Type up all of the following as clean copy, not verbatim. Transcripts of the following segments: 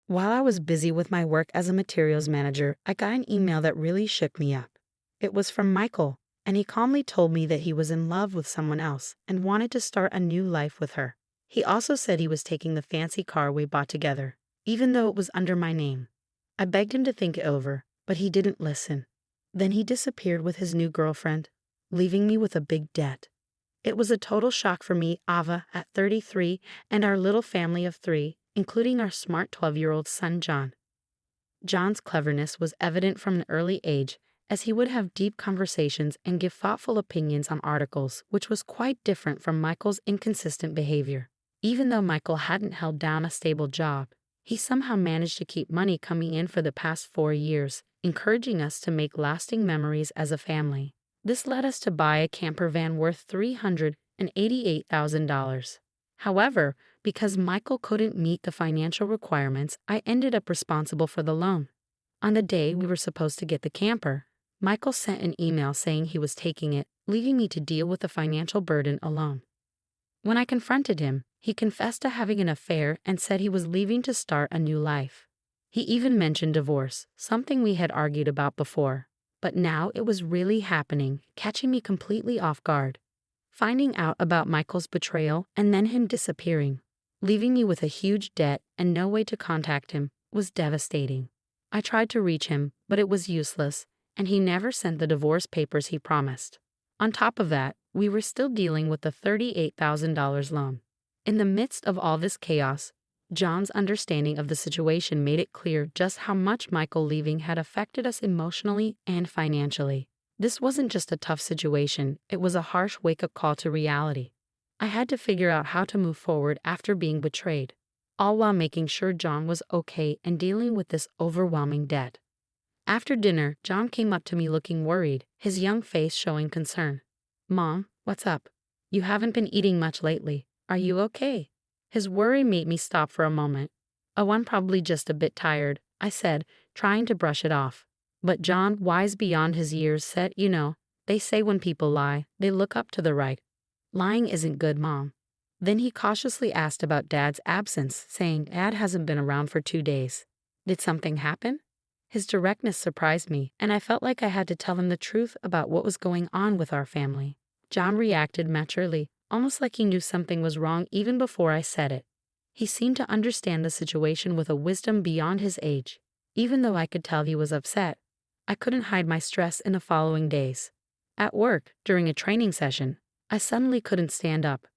While I was busy with my work as a materials manager, I got an email that really shook me up. It was from Michael, and he calmly told me that he was in love with someone else and wanted to start a new life with her. He also said he was taking the fancy car we bought together, even though it was under my name. I begged him to think it over, but he didn't listen. Then he disappeared with his new girlfriend, leaving me with a big debt. It was a total shock for me, Ava, at 33, and our little family of 3, including our smart 12-year-old son, John. John's cleverness was evident from an early age, as he would have deep conversations and give thoughtful opinions on articles, which was quite different from Michael's inconsistent behavior. Even though Michael hadn't held down a stable job, he somehow managed to keep money coming in for the past 4 years, encouraging us to make lasting memories as a family. This led us to buy a camper van worth $388,000. However, because Michael couldn't meet the financial requirements, I ended up responsible for the loan. On the day we were supposed to get the camper, Michael sent an email saying he was taking it, leaving me to deal with the financial burden alone. When I confronted him, he confessed to having an affair and said he was leaving to start a new life. He even mentioned divorce, something we had argued about before. But now it was really happening, catching me completely off guard. Finding out about Michael's betrayal and then him disappearing, leaving me with a huge debt and no way to contact him, was devastating. I tried to reach him, but it was useless, and he never sent the divorce papers he promised. On top of that, we were still dealing with the $38,000 loan. In the midst of all this chaos, John's understanding of the situation made it clear just how much Michael leaving had affected us emotionally and financially. This wasn't just a tough situation, it was a harsh wake-up call to reality. I had to figure out how to move forward after being betrayed, all while making sure John was okay and dealing with this overwhelming debt. After dinner, John came up to me looking worried, his young face showing concern. "Mom, what's up? You haven't been eating much lately. Are you okay?" His worry made me stop for a moment. "Oh, I'm probably just a bit tired," I said, trying to brush it off. But John, wise beyond his years, said, they say when people lie, they look up to the right. Lying isn't good, Mom." Then he cautiously asked about Dad's absence, saying Dad hasn't been around for 2 days. Did something happen? His directness surprised me, and I felt like I had to tell him the truth about what was going on with our family. John reacted maturely, almost like he knew something was wrong even before I said it. He seemed to understand the situation with a wisdom beyond his age. Even though I could tell he was upset, I couldn't hide my stress in the following days. At work, during a training session, I suddenly couldn't stand up.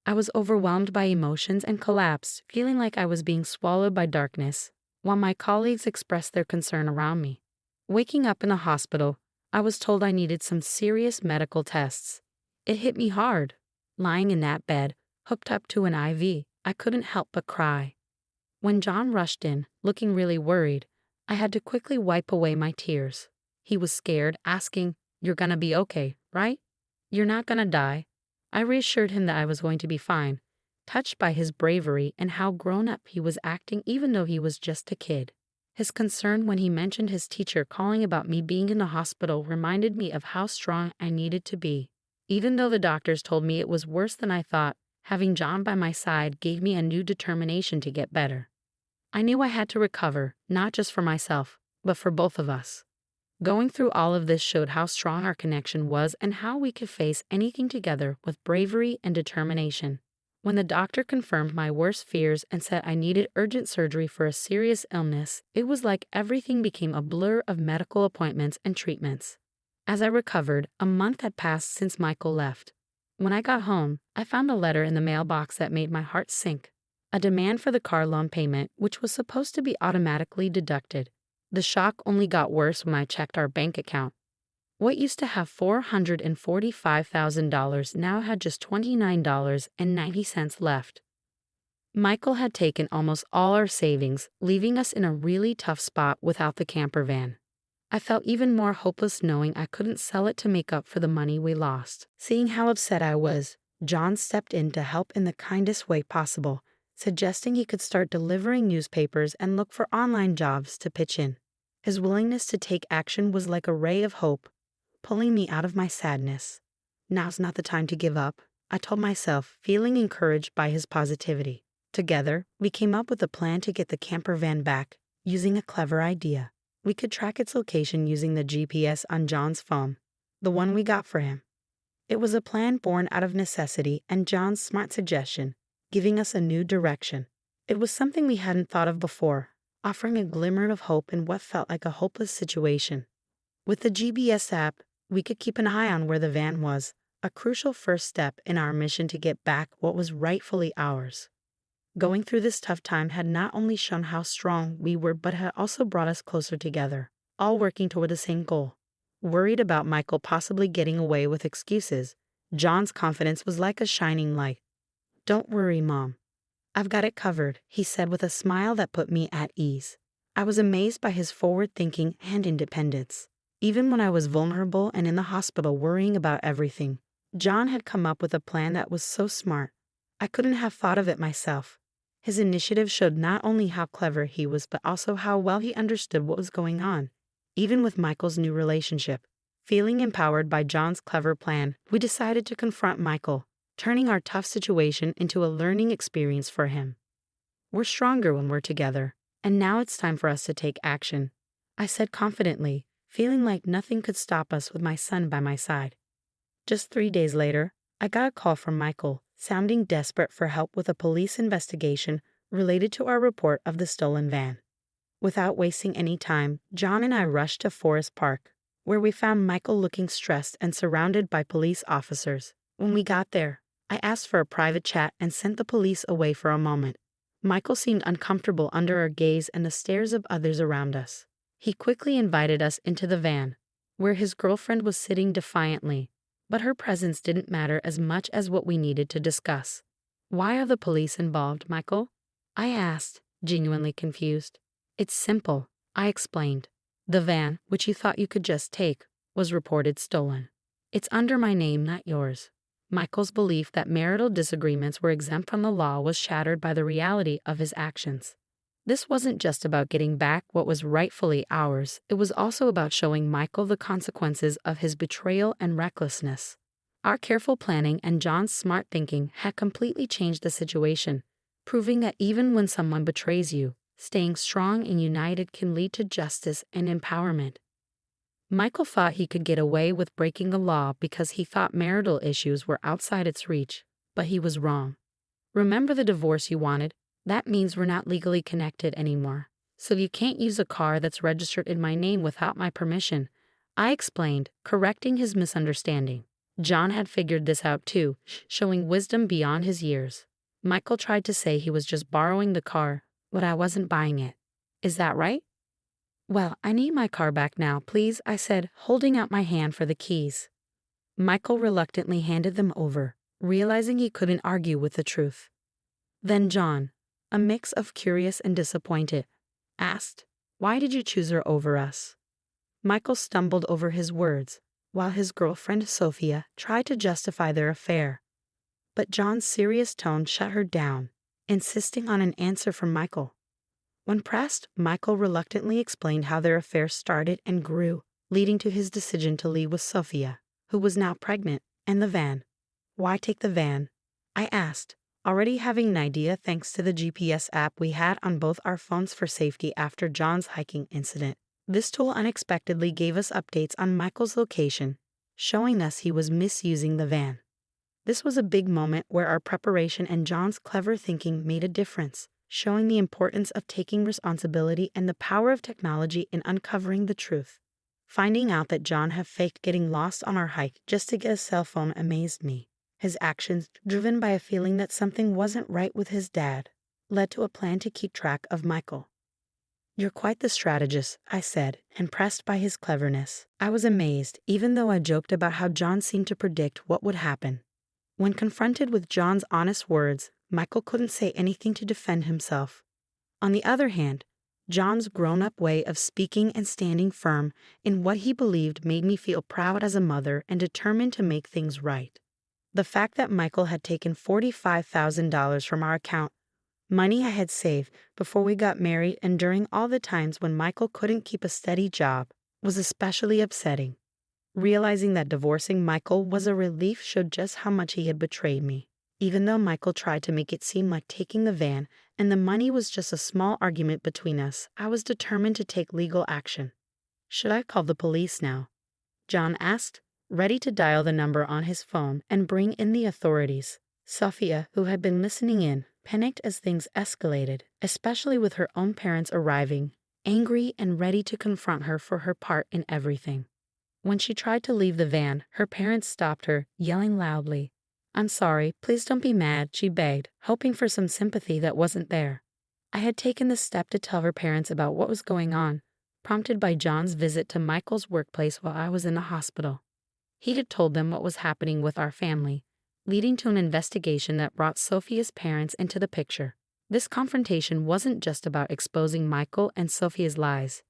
I was overwhelmed by emotions and collapsed, feeling like I was being swallowed by darkness, while my colleagues expressed their concern around me. Waking up in a hospital, I was told I needed some serious medical tests. It hit me hard. Lying in that bed, hooked up to an IV, I couldn't help but cry. When John rushed in, looking really worried, I had to quickly wipe away my tears. He was scared, asking, "You're gonna be okay, right? You're not gonna die." I reassured him that I was going to be fine, touched by his bravery and how grown up he was acting even though he was just a kid. His concern when he mentioned his teacher calling about me being in the hospital reminded me of how strong I needed to be. Even though the doctors told me it was worse than I thought, having John by my side gave me a new determination to get better. I knew I had to recover, not just for myself, but for both of us. Going through all of this showed how strong our connection was and how we could face anything together with bravery and determination. When the doctor confirmed my worst fears and said I needed urgent surgery for a serious illness, it was like everything became a blur of medical appointments and treatments. As I recovered, a month had passed since Michael left. When I got home, I found a letter in the mailbox that made my heart sink. A demand for the car loan payment, which was supposed to be automatically deducted. The shock only got worse when I checked our bank account. What used to have $445,000 now had just $29.90 left. Michael had taken almost all our savings, leaving us in a really tough spot without the camper van. I felt even more hopeless knowing I couldn't sell it to make up for the money we lost. Seeing how upset I was, John stepped in to help in the kindest way possible, suggesting he could start delivering newspapers and look for online jobs to pitch in. His willingness to take action was like a ray of hope, pulling me out of my sadness. Now's not the time to give up, I told myself, feeling encouraged by his positivity. Together, we came up with a plan to get the camper van back, using a clever idea. We could track its location using the GPS on John's phone, the one we got for him. It was a plan born out of necessity and John's smart suggestion, giving us a new direction. It was something we hadn't thought of before, offering a glimmer of hope in what felt like a hopeless situation. With the GPS app, we could keep an eye on where the van was, a crucial first step in our mission to get back what was rightfully ours. Going through this tough time had not only shown how strong we were but had also brought us closer together, all working toward the same goal. Worried about Michael possibly getting away with excuses, John's confidence was like a shining light. "Don't worry, Mom. I've got it covered," he said with a smile that put me at ease. I was amazed by his forward thinking and independence. Even when I was vulnerable and in the hospital worrying about everything, John had come up with a plan that was so smart. I couldn't have thought of it myself. His initiative showed not only how clever he was but also how well he understood what was going on. Even with Michael's new relationship, feeling empowered by John's clever plan, we decided to confront Michael, turning our tough situation into a learning experience for him. "We're stronger when we're together, and now it's time for us to take action," I said confidently, feeling like nothing could stop us with my son by my side. Just 3 days later, I got a call from Michael, sounding desperate for help with a police investigation related to our report of the stolen van. Without wasting any time, John and I rushed to Forest Park, where we found Michael looking stressed and surrounded by police officers. When we got there, I asked for a private chat and sent the police away for a moment. Michael seemed uncomfortable under our gaze and the stares of others around us. He quickly invited us into the van, where his girlfriend was sitting defiantly, but her presence didn't matter as much as what we needed to discuss. "Why are the police involved, Michael?" I asked, genuinely confused. "It's simple," I explained. "The van, which you thought you could just take, was reported stolen. It's under my name, not yours." Michael's belief that marital disagreements were exempt from the law was shattered by the reality of his actions. This wasn't just about getting back what was rightfully ours, it was also about showing Michael the consequences of his betrayal and recklessness. Our careful planning and John's smart thinking had completely changed the situation, proving that even when someone betrays you, staying strong and united can lead to justice and empowerment. Michael thought he could get away with breaking the law because he thought marital issues were outside its reach, but he was wrong. "Remember the divorce you wanted? That means we're not legally connected anymore, so you can't use a car that's registered in my name without my permission," I explained, correcting his misunderstanding. John had figured this out too, showing wisdom beyond his years. Michael tried to say he was just borrowing the car, but I wasn't buying it. "Is that right?" "Well, I need my car back now, please," I said, holding out my hand for the keys. Michael reluctantly handed them over, realizing he couldn't argue with the truth. Then John, a mix of curious and disappointed, asked, "Why did you choose her over us?" Michael stumbled over his words, while his girlfriend Sophia tried to justify their affair. But John's serious tone shut her down, insisting on an answer from Michael. When pressed, Michael reluctantly explained how their affair started and grew, leading to his decision to leave with Sophia, who was now pregnant, and the van. "Why take the van?" I asked, already having an idea thanks to the GPS app we had on both our phones for safety after John's hiking incident. This tool unexpectedly gave us updates on Michael's location, showing us he was misusing the van. This was a big moment where our preparation and John's clever thinking made a difference, showing the importance of taking responsibility and the power of technology in uncovering the truth. Finding out that John had faked getting lost on our hike just to get a cell phone amazed me. His actions, driven by a feeling that something wasn't right with his dad, led to a plan to keep track of Michael. "You're quite the strategist," I said, impressed by his cleverness. I was amazed, even though I joked about how John seemed to predict what would happen. When confronted with John's honest words, Michael couldn't say anything to defend himself. On the other hand, John's grown-up way of speaking and standing firm in what he believed made me feel proud as a mother and determined to make things right. The fact that Michael had taken $45,000 from our account, money I had saved before we got married and during all the times when Michael couldn't keep a steady job, was especially upsetting. Realizing that divorcing Michael was a relief showed just how much he had betrayed me. Even though Michael tried to make it seem like taking the van and the money was just a small argument between us, I was determined to take legal action. "Should I call the police now?" John asked, ready to dial the number on his phone and bring in the authorities. Sophia, who had been listening in, panicked as things escalated, especially with her own parents arriving, angry and ready to confront her for her part in everything. When she tried to leave the van, her parents stopped her, yelling loudly. "I'm sorry, please don't be mad," she begged, hoping for some sympathy that wasn't there. I had taken the step to tell her parents about what was going on, prompted by John's visit to Michael's workplace while I was in the hospital. He had told them what was happening with our family, leading to an investigation that brought Sophia's parents into the picture. This confrontation wasn't just about exposing Michael and Sophia's lies.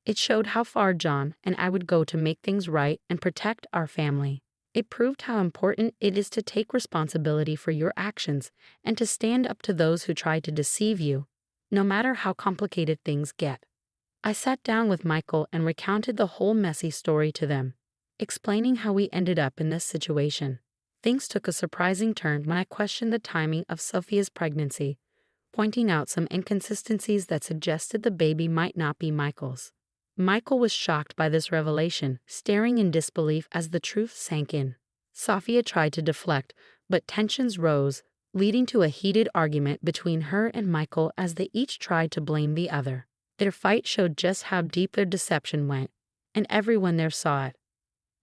It showed how far John and I would go to make things right and protect our family. It proved how important it is to take responsibility for your actions and to stand up to those who try to deceive you, no matter how complicated things get. I sat down with Michael and recounted the whole messy story to them, explaining how we ended up in this situation. Things took a surprising turn when I questioned the timing of Sophia's pregnancy, pointing out some inconsistencies that suggested the baby might not be Michael's. Michael was shocked by this revelation, staring in disbelief as the truth sank in. Sophia tried to deflect, but tensions rose, leading to a heated argument between her and Michael as they each tried to blame the other. Their fight showed just how deep their deception went, and everyone there saw it.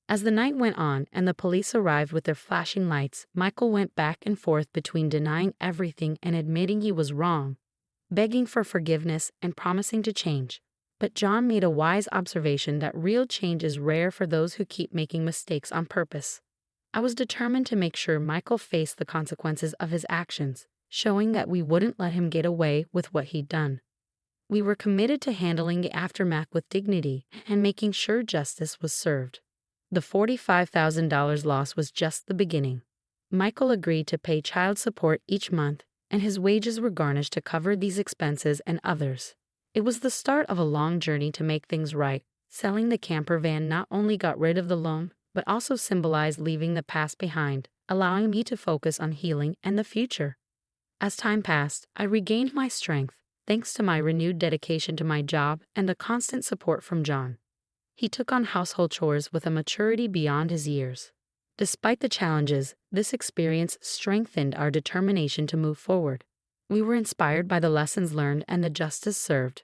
As the night went on and the police arrived with their flashing lights, Michael went back and forth between denying everything and admitting he was wrong, begging for forgiveness and promising to change. But John made a wise observation that real change is rare for those who keep making mistakes on purpose. I was determined to make sure Michael faced the consequences of his actions, showing that we wouldn't let him get away with what he'd done. We were committed to handling the aftermath with dignity and making sure justice was served. The $45,000 loss was just the beginning. Michael agreed to pay child support each month, and his wages were garnished to cover these expenses and others. It was the start of a long journey to make things right. Selling the camper van not only got rid of the loan, but also symbolized leaving the past behind, allowing me to focus on healing and the future. As time passed, I regained my strength, thanks to my renewed dedication to my job and the constant support from John. He took on household chores with a maturity beyond his years. Despite the challenges, this experience strengthened our determination to move forward. We were inspired by the lessons learned and the justice served.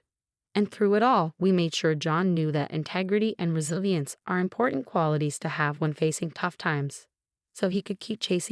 And through it all, we made sure John knew that integrity and resilience are important qualities to have when facing tough times, so he could keep chasing